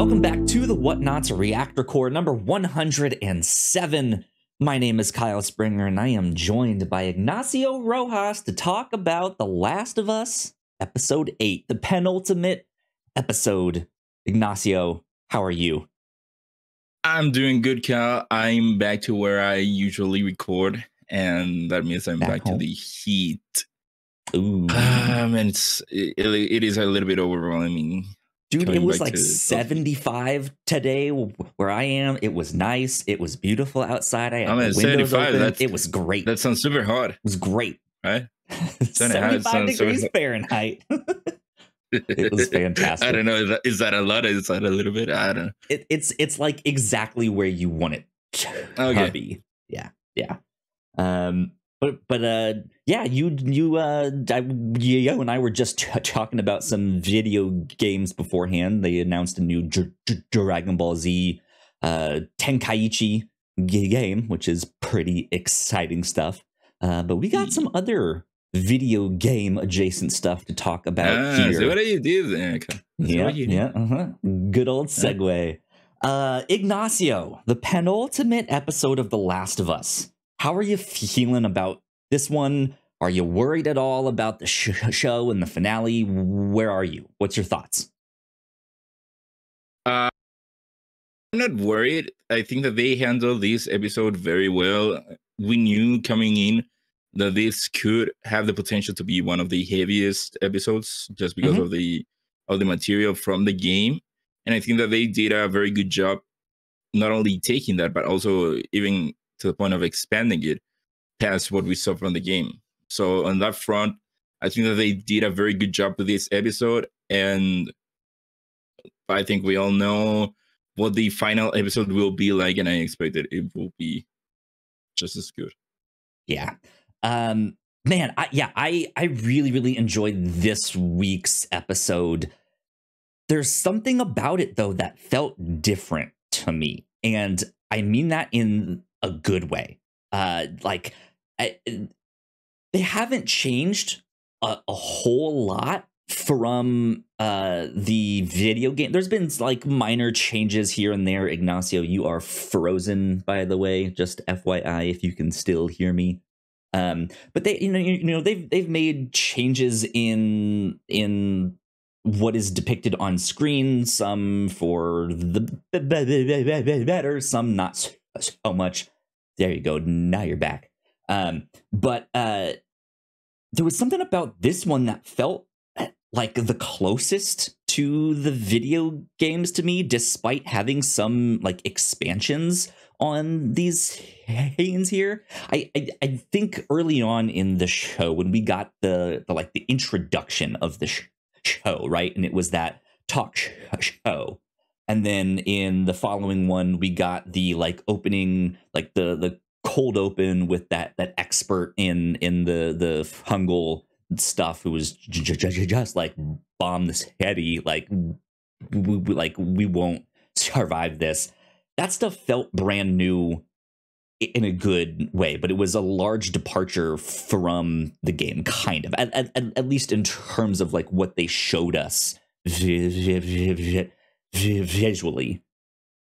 Welcome back to the Whatnauts Reactor Core number 107. My name is Kyle Springer, and I am joined by Ignacio Rojas to talk about The Last of Us, Episode 8, the penultimate episode. Ignacio, how are you? I'm doing good, Kyle. I'm back to where I usually record, and that means I'm back to the heat. Ooh. And it is a little bit overwhelming. Dude, it was like 75 today where I am. It was nice. It was beautiful outside. I had the windows open. It was great. That sounds super hot. It was great. Right? 75 degrees Fahrenheit. It was fantastic. I don't know. Is that a lot? Is that a little bit? I don't know. It's like exactly where you want it to be. Yeah. Yeah, you and I were just talking about some video games beforehand. They announced a new Dragon Ball Z Tenkaichi game, which is pretty exciting stuff. But we got some other video game adjacent stuff to talk about here. So what do you do there? Good old segue. Ignacio, the penultimate episode of The Last of Us. How are you feeling about this one? Are you worried at all about the show and the finale? Where are you? What's your thoughts? I'm not worried. I think that they handled this episode very well. We knew coming in that this could have the potential to be one of the heaviest episodes just because of the material from the game. And I think that they did a very good job not only taking that, but also even to the point of expanding it past what we saw from the game. So on that front, I think that they did a very good job with this episode. And I think we all know what the final episode will be like, and I expect that it will be just as good. Yeah. Man, I really enjoyed this week's episode. There's something about it, though, that felt different to me. And I mean that in a good way. They haven't changed a whole lot from the video game. There's been like minor changes here and there. Ignacio, you are frozen, by the way, just FYI, if you can still hear me. But they, they've made changes in what is depicted on screen, some for the better, some not so much. There you go. Now you're back. But there was something about this one that felt like the closest to the video games to me, despite having some like expansions on these scenes here. I think early on in the show, when we got the introduction of the show, right, and it was that talk show. And then in the following one, we got the like opening, like the cold open with that expert in the fungal stuff who was just like bomb this heady, like we won't survive this. That stuff felt brand new in a good way, but it was a large departure from the game, kind of, at least in terms of like what they showed us visually.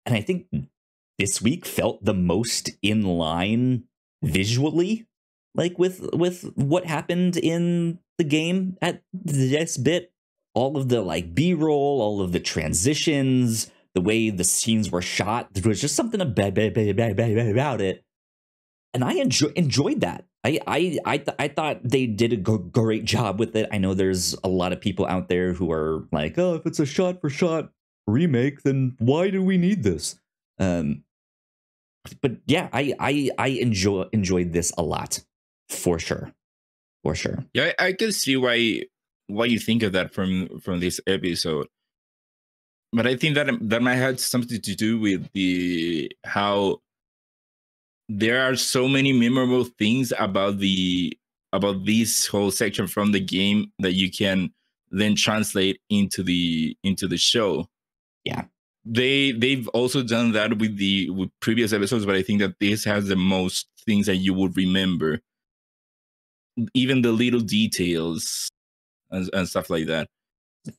And I think this week felt the most in line visually, like with what happened in the game at this bit. All of the like B-roll, all of the transitions, the way the scenes were shot, there was just something about it. And I enjoyed that. I thought they did a great job with it. I know there's a lot of people out there who are like, oh, if it's a shot for shot remake, then why do we need this? But yeah, I enjoyed this a lot, for sure. Yeah, I can see why you think of that from this episode. But I think that might have something to do with how there are so many memorable things about this whole section from the game that you can then translate into the show. Yeah. They've also done that with previous episodes, but I think that this has the most things that you would remember, even the little details and stuff like that.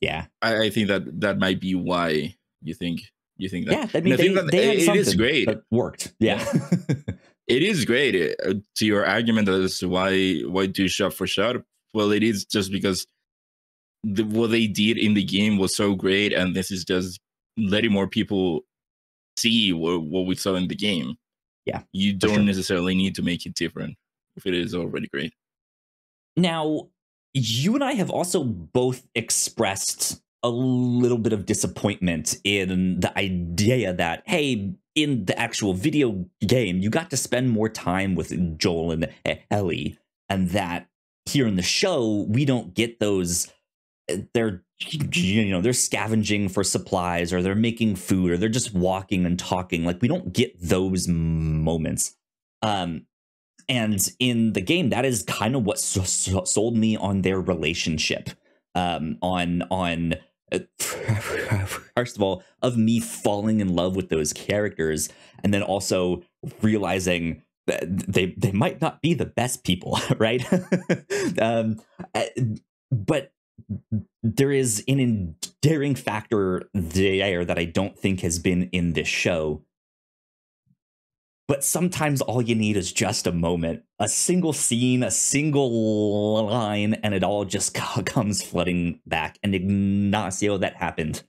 Yeah, I think that might be why You think that? Yeah, I And mean I think that they had it is something great. that worked. Yeah. It is great. To your argument as to why do shot for shot, well, it is just because what they did in the game was so great, and this is just letting more people see what we saw in the game. Yeah, You for don't sure. necessarily need to make it different if it is already great. Now, you and I have also both expressed a little bit of disappointment in the idea that, hey, in the actual video game, you got to spend more time with Joel and Ellie, and that here in the show, we don't get those. They're they're scavenging for supplies, or they're making food, or they're just walking and talking. Like, we don't get those moments. Um, and in the game, that is kind of what sold me on their relationship. On first of all, of me falling in love with those characters, and then also realizing that they might not be the best people, right? um, uh, but there is an endearing factor there that I don't think has been in this show. But sometimes all you need is just a moment, a single scene, a single line, and it all just comes flooding back. And Ignacio, that happened.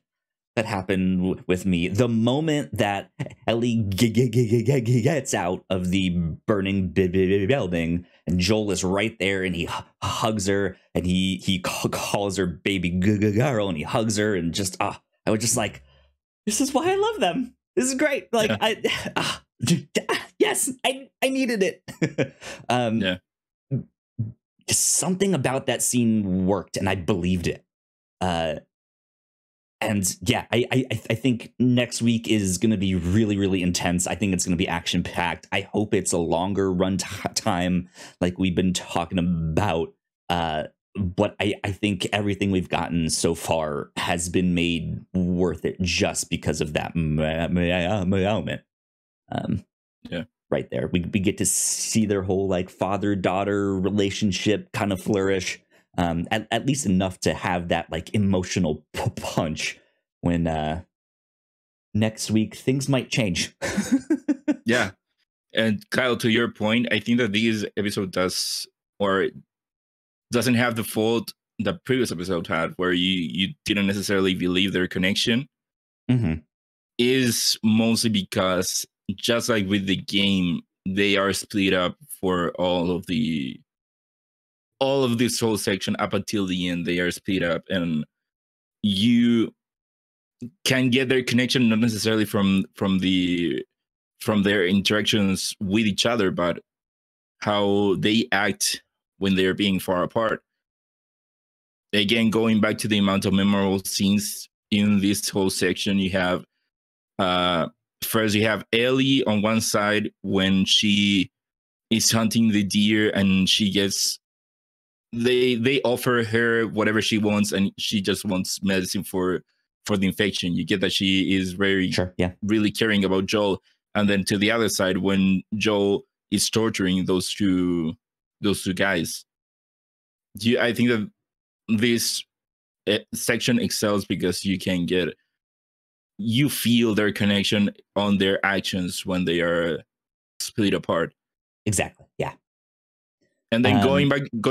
That happened with me. The moment that Ellie gets out of the burning building, and Joel is right there, and he hugs her, and he calls her baby girl, and he hugs her, and just I was just like, this is why I love them. This is great. Like, yes, I needed it. Yeah. Something about that scene worked, and I believed it. And yeah, I think next week is going to be really, really intense. I think it's going to be action packed. I hope it's a longer run time, like we've been talking about. But I think everything we've gotten so far has been made worth it just because of that moment. Yeah. Right there, we get to see their whole like father-daughter relationship kind of flourish. At least enough to have that like emotional punch when next week things might change. Yeah. And Kyle, to your point, I think that this episode doesn't have the fault the previous episode had, where you didn't necessarily believe their connection. Mm-hmm. Is mostly because, just like with the game, they are split up for all of this whole section up until the end. They are split up, and you can get their connection not necessarily from their interactions with each other, but how they act when they're being far apart. Again, going back to the amount of memorable scenes in this whole section, you have first you have Ellie on one side when she is hunting the deer, and she gets they offer her whatever she wants, and she just wants medicine for the infection. You get that she is really caring about Joel. And then to the other side, when Joel is torturing those two guys, I think that this section excels because you feel their connection on their actions when they are split apart. Exactly. Yeah. And then going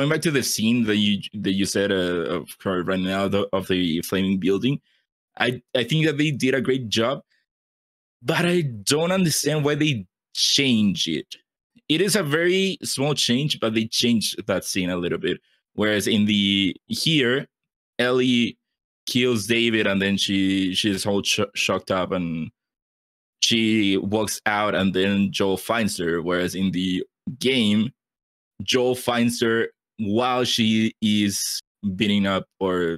back to the scene that you said of right now, of the flaming building, I think that they did a great job, but I don't understand why they change it. It is a very small change, but they changed that scene a little bit. Whereas here, Ellie kills David, and then she's all shocked up, and she walks out, and then Joel finds her. Whereas in the game, Joel finds her while she is beating up, or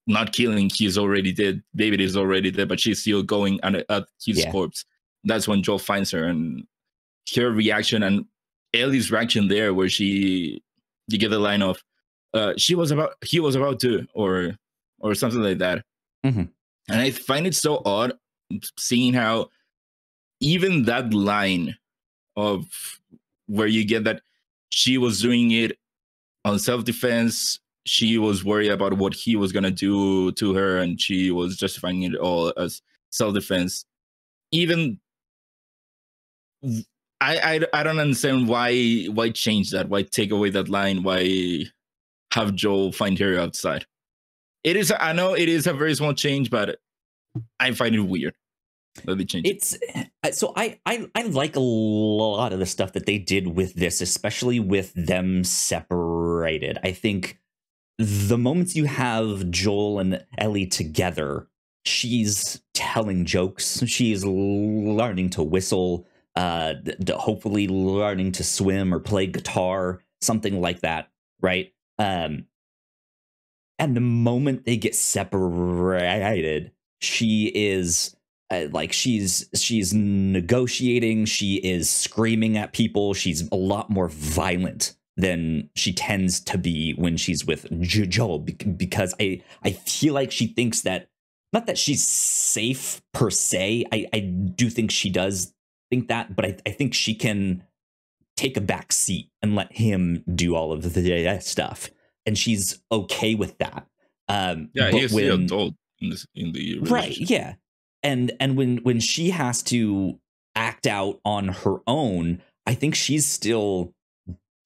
not killing. He's already dead. David is already dead, but she's still going at his corpse. That's when Joel finds her, and her reaction, and Ellie's reaction there, where you get the line of he was about to, or something like that. Mm-hmm. And I find it so odd seeing how even that line of where you get that she was doing it on self-defense, she was worried about what he was gonna do to her, and she was justifying it all as self-defense. Even I don't understand why change that, why take away that line, why have Joel find her outside. It is, I know it is a very small change, but I find it weird that they changed It's so I like a lot of the stuff that they did with this, especially with them separated. I think the moments you have Joel and Ellie together, she's telling jokes, she's learning to whistle, hopefully learning to swim or play guitar, something like that, right? And the moment they get separated, she is she's negotiating, she is screaming at people, she's a lot more violent than she tends to be when she's with Joel, because I feel like she thinks that, not that she's safe per se, I do think she does think that, but I think she can take a back seat and let him do all of the stuff, and she's okay with that. Yeah, he's the adult in the relationship. Right, yeah. And when she has to act out on her own, I think she's still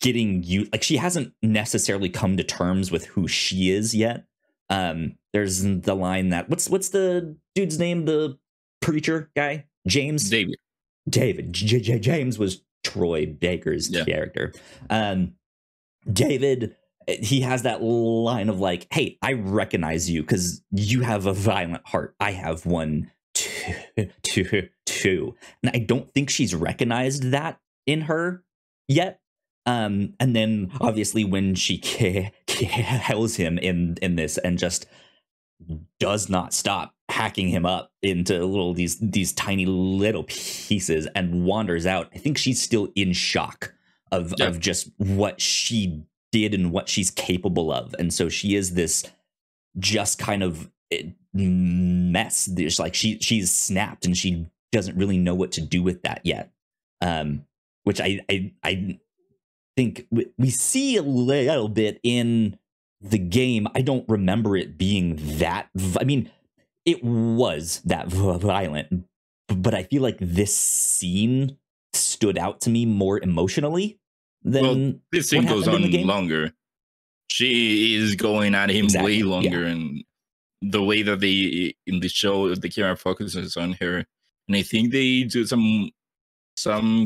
getting like, she hasn't necessarily come to terms with who she is yet. There's the line that what's the dude's name, the preacher guy, James? David. James was Troy Baker's character. David, he has that line of like, hey, I recognize you because you have a violent heart. I have one too. And I don't think she's recognized that in her yet. And then obviously when she kills him in this and just does not stop hacking him up into these tiny little pieces and wanders out, I think she's still in shock of just what she did and what she's capable of. And so she is this just kind of mess. There's like she's snapped and she doesn't really know what to do with that yet. Which I think we see a little bit in the game. I don't remember it being that. I mean, it was that violent, but I feel like this scene stood out to me more emotionally than this scene goes on longer. She is going at him way longer, and the way that they in the show the camera focuses on her, and I think they do some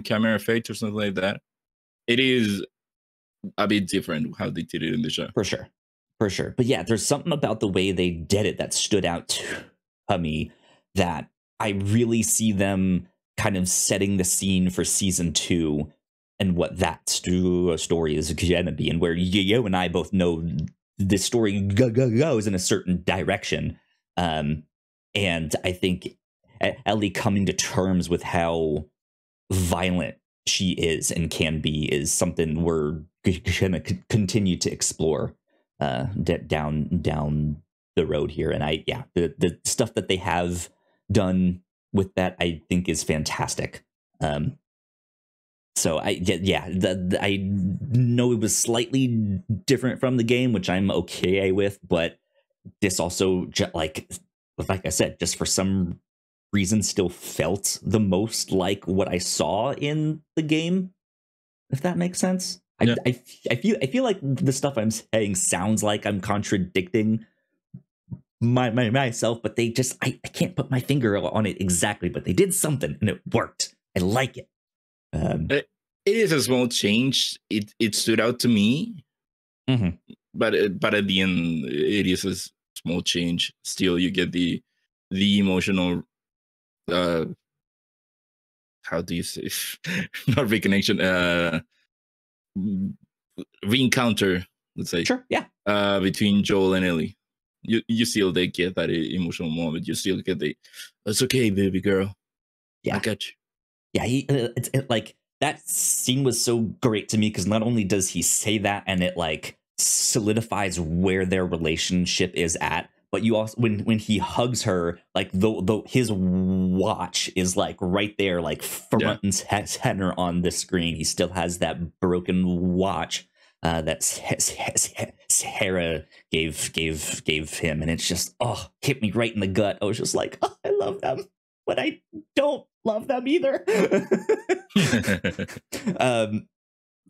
camera effects or something like that. It is a bit different how they did it in the show. For sure. But yeah, there's something about the way they did it that stood out to me, that I really see them kind of setting the scene for season 2 and what that story is going to be, and where you and I both know this story goes in a certain direction. And I think Ellie coming to terms with how violent she is and can be is something we're going to continue to explore down the road here. And the stuff that they have done with that, I think, is fantastic. So I know it was slightly different from the game, which I'm okay with, but this also, like I said, just for some reason still felt the most like what I saw in the game, if that makes sense. Yeah. I feel like the stuff I'm saying sounds like I'm contradicting myself, but they just I can't put my finger on it exactly, but they did something and it worked. I like it. It is a small change. It stood out to me, but at the end, it is a small change. Still, you get the emotional. How do you say? Not reconnection. Reencounter. Let's say. Sure. Yeah. Between Joel and Ellie, you still they get that emotional moment. You still get it's okay, baby girl. Yeah. I got you. Yeah. It's like. That scene was so great to me because not only does he say that and it like solidifies where their relationship is at, but you also when he hugs her, like his watch is like right there, like front and center on the screen. He still has that broken watch, that Sarah gave him, and it's just hit me right in the gut. I was just like, oh, I love them, but I don't love them either.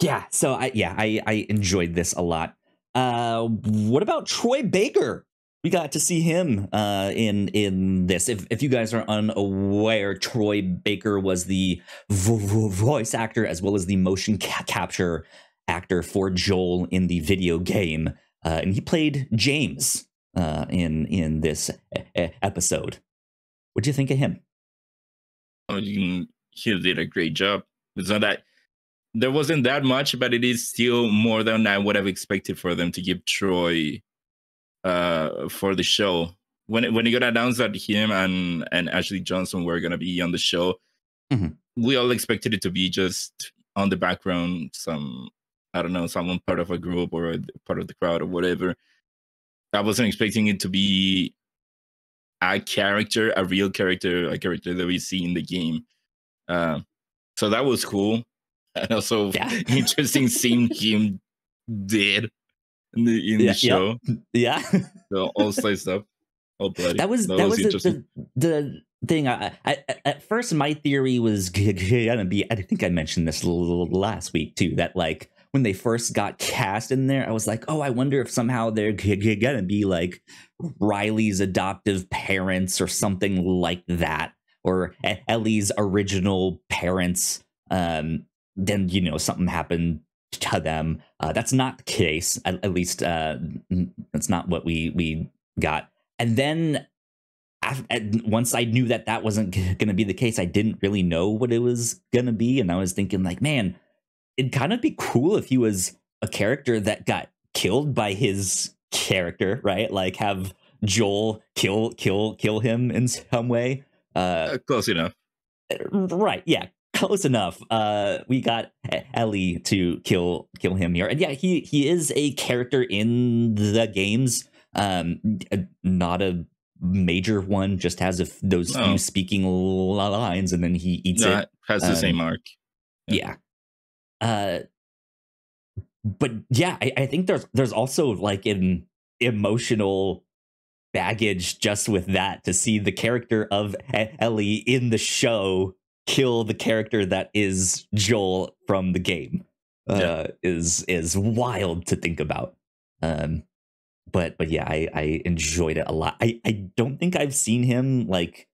Yeah, so I enjoyed this a lot. What about Troy Baker? We got to see him in this. If you guys are unaware, Troy Baker was the voice actor as well as the motion capture actor for Joel in the video game, and he played James in this episode. What do you think of him? He did a great job. It's not that there wasn't that much, but it is still more than I would have expected for them to give Troy for the show. When it got announced that him and Ashley Johnson were gonna be on the show, we all expected it to be just on the background, I don't know, someone part of a group or part of the crowd or whatever. I wasn't expecting it to be a character, a real character, a character that we see in the game. So that was cool. And also interesting seeing him dead in the show. Yeah. So all sliced up. Oh, bloody. That was interesting. The thing. I at first my theory was gonna be, I think I mentioned this last week too, that like when they first got cast in there, I was like, oh, I wonder if somehow they're gonna be like Riley's adoptive parents or something like that, or Ellie's original parents. Then something happened to them. That's not the case. At least that's not what we got. And then once I knew that wasn't going to be the case, I didn't really know what it was going to be. And I was thinking like, man, it'd kind of be cool if he was a character that got killed by his character, right? Like have Joel kill him in some way. Close enough. Right. Yeah. Close enough. We got Ellie to kill him here, and yeah, he is a character in the games. Not a major one, just has those few speaking lines, and then he eats it. Has the same arc. Yeah. But yeah, I think there's also like an emotional baggage just with that, to see the character of Ellie in the show kill the character that is Joel from the game. Is wild to think about. But yeah, I enjoyed it a lot. I don't think I've seen him like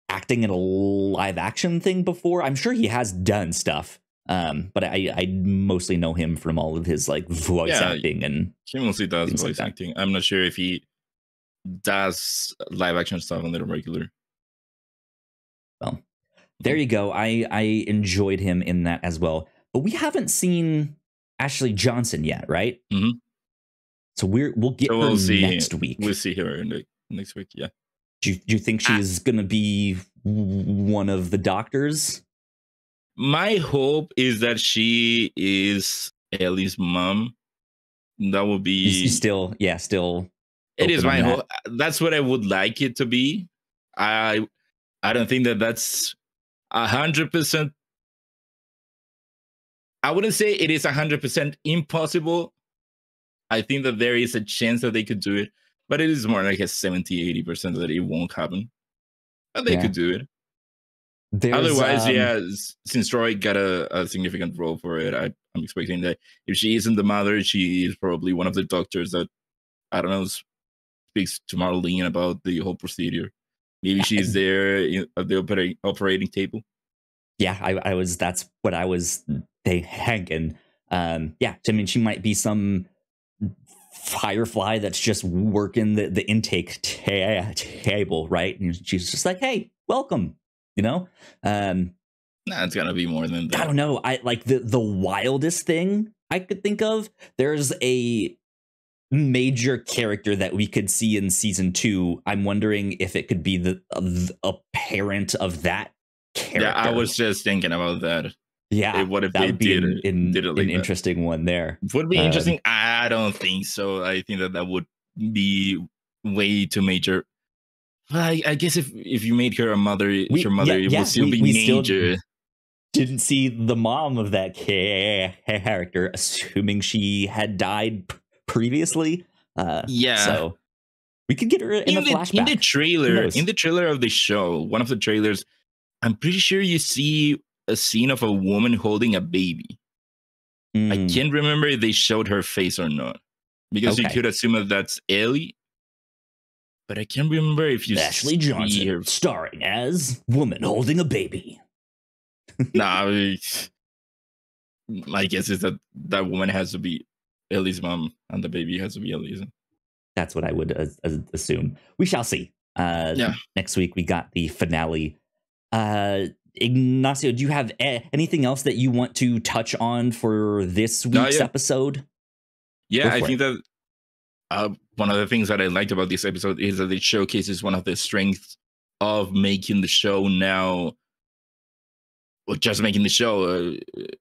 acting in a live action thing before. I'm sure he has done stuff. But I mostly know him from all of his like voice acting, and he mostly does voice acting. I'm not sure if he does live action stuff on the regular. Well, there you go. I enjoyed him in that as well. But we haven't seen Ashley Johnson yet, right? Mm-hmm. So we'll get her next week. We'll see her in next week. Yeah. Do you think she's gonna be one of the doctors? My hope is that she is Ellie's mom. That would be still. It is my hope. That's what I would like it to be. I don't think that's 100%. I wouldn't say it is 100% impossible. I think that there is a chance that they could do it, but it is more like a 70-80% that it won't happen. But they could do it. Otherwise, since Troy got a significant role for it, I'm expecting that if she isn't the mother, she is probably one of the doctors that, I don't know, speaks to Marlene about the whole procedure. Maybe she's there at the operating table. Yeah, that's what I was thinking. Yeah, I mean, she might be some firefly that's just working the intake table, right? And she's just like, hey, welcome, Nah, it's gonna be more than that. I don't know. I like the wildest thing I could think of. There's a major character that we could see in season 2. I'm wondering if it could be a parent of that character. Yeah, I was just thinking about that. Yeah, what if they did it like an interesting one there? Would be interesting. I don't think so. I think that would be way too major. Well, I guess if you made her a mother, your mother, it would still be major. didn't see the mom of that character, assuming she had died previously. Yeah. So we could get her in a flashback. In the trailer of the show, one of the trailers, I'm pretty sure you see a scene of a woman holding a baby. I can't remember if they showed her face or not, because you could assume that that's Ellie. But I can't remember if you Ashley Johnson her starring as woman holding a baby. Nah, my guess is that that woman has to be Ellie's mom, and the baby has to be Ellie's. That's what I would assume. We shall see. Next week we got the finale. Ignacio, do you have anything else that you want to touch on for this week's episode? Yeah, I think that one of the things that I liked about this episode is that it showcases one of the strengths of making the show now, or just making the show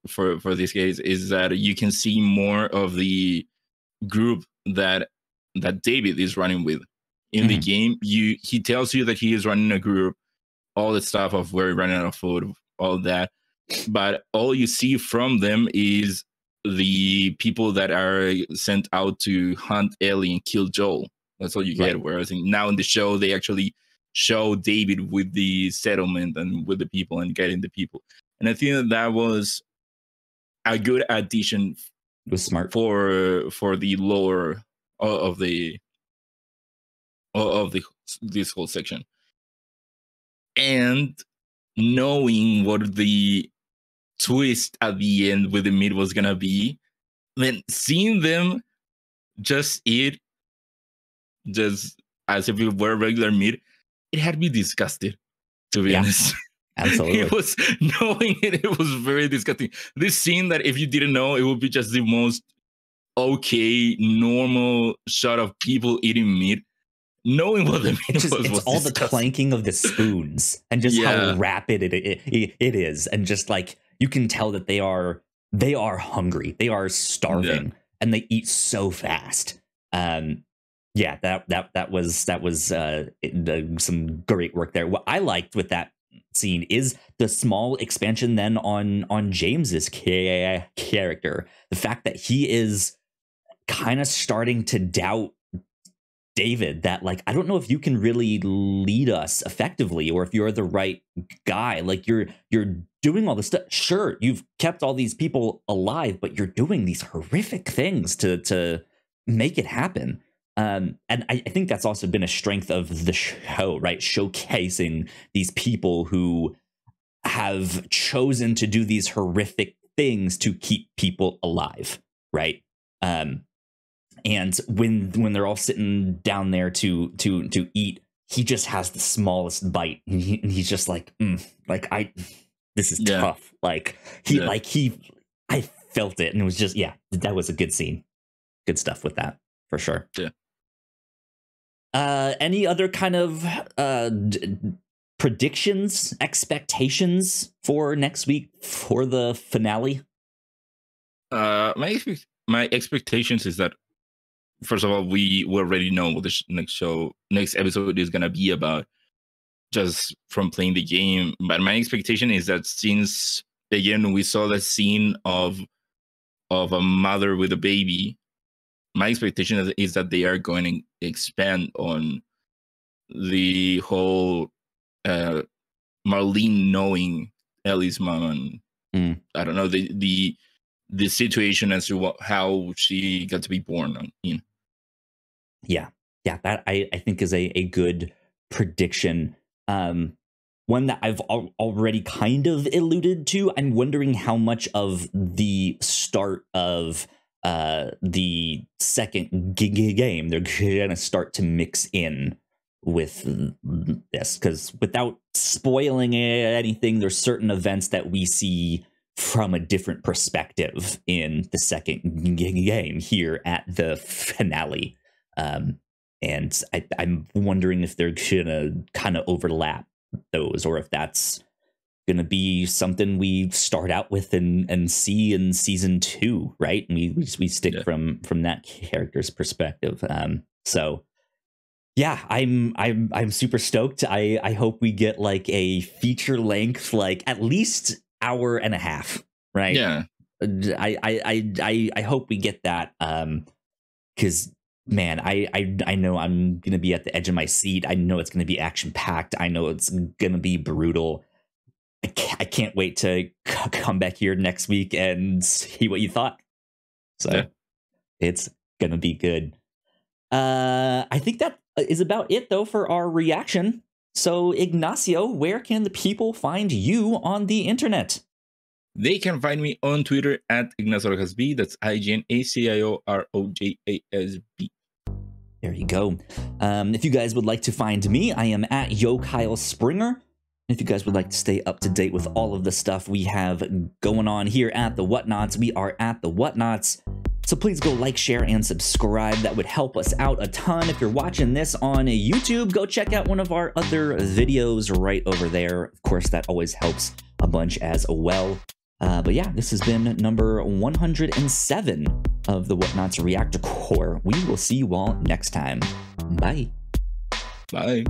for this case, is that you can see more of the group that David is running with in the game. He tells you that he is running a group, all the stuff of we're running out of food, all that, but all you see from them is the people that are sent out to hunt Ellie and kill Joel. That's all you get. Whereas now in the show, they actually show David with the settlement and with the people and getting the people. And I think that was a good addition. It was smart for the lore of this whole section. And knowing what the twist at the end with the meat was gonna be, then seeing them just eat just as if it were regular meat, it had me disgusted, to be honest. Absolutely. It was knowing it was very disgusting. This scene that if you didn't know, it would be just the most okay, normal shot of people eating meat. Knowing what the meat was all disgusting. The clanking of the spoons and just how rapid it is, and just like you can tell that they are hungry, they are starving, and they eat so fast. That was some great work there. What I liked with that scene is the small expansion then on James's character, the fact that he is kind of starting to doubt David, that like, I don't know if you can really lead us effectively, or if you're the right guy. Like you're doing all this stuff. Sure, you've kept all these people alive, but you're doing these horrific things to make it happen. And I think that's also been a strength of the show, right? Showcasing these people who have chosen to do these horrific things to keep people alive, right? And when they're all sitting down there to eat, he just has the smallest bite, and he's just like, this is tough. Like I felt it, and it was just that was a good scene, good stuff with that for sure. Yeah. Any other kind of predictions, expectations for next week for the finale? My expectations is that, first of all, we already know what the next episode is gonna be about, just from playing the game. But my expectation is that, since again we saw the scene of a mother with a baby, my expectation is that they are going to expand on the whole Marlene knowing Ellie's mom, and I don't know, the situation as to how she got to be born in. Yeah, that I think is a good prediction. One that I've already kind of alluded to. I'm wondering how much of the start of the second game they're gonna start to mix in with this, because without spoiling anything, there's certain events that we see from a different perspective in the second game here at the finale. And I'm wondering if they're gonna kind of overlap those, or if that's gonna be something we start out with and see in season 2, right? And we stick from that character's perspective. So yeah, I'm super stoked. I hope we get like a feature length, like at least hour and a half, right? Yeah. I hope we get that. Because man, I know I'm gonna be at the edge of my seat. I know it's gonna be action packed. I know it's gonna be brutal. I can't wait to come back here next week and see what you thought. So Yeah. it's gonna be good. I think that is about it though for our reaction. So Ignacio, where can the people find you on the internet? They can find me on Twitter at IgnacioRojasB. That's IGNACIOROJASB. There you go. If you guys would like to find me, I am at Yo Kyle Springer. If you guys would like to stay up to date with all of the stuff we have going on here at the Whatnauts, we are at the Whatnauts. So please go like, share, and subscribe. That would help us out a ton. If you're watching this on YouTube, go check out one of our other videos right over there. Of course, that always helps a bunch as well. But yeah, this has been number 107 of the Whatnauts Reactor Core. We will see you all next time. Bye. Bye.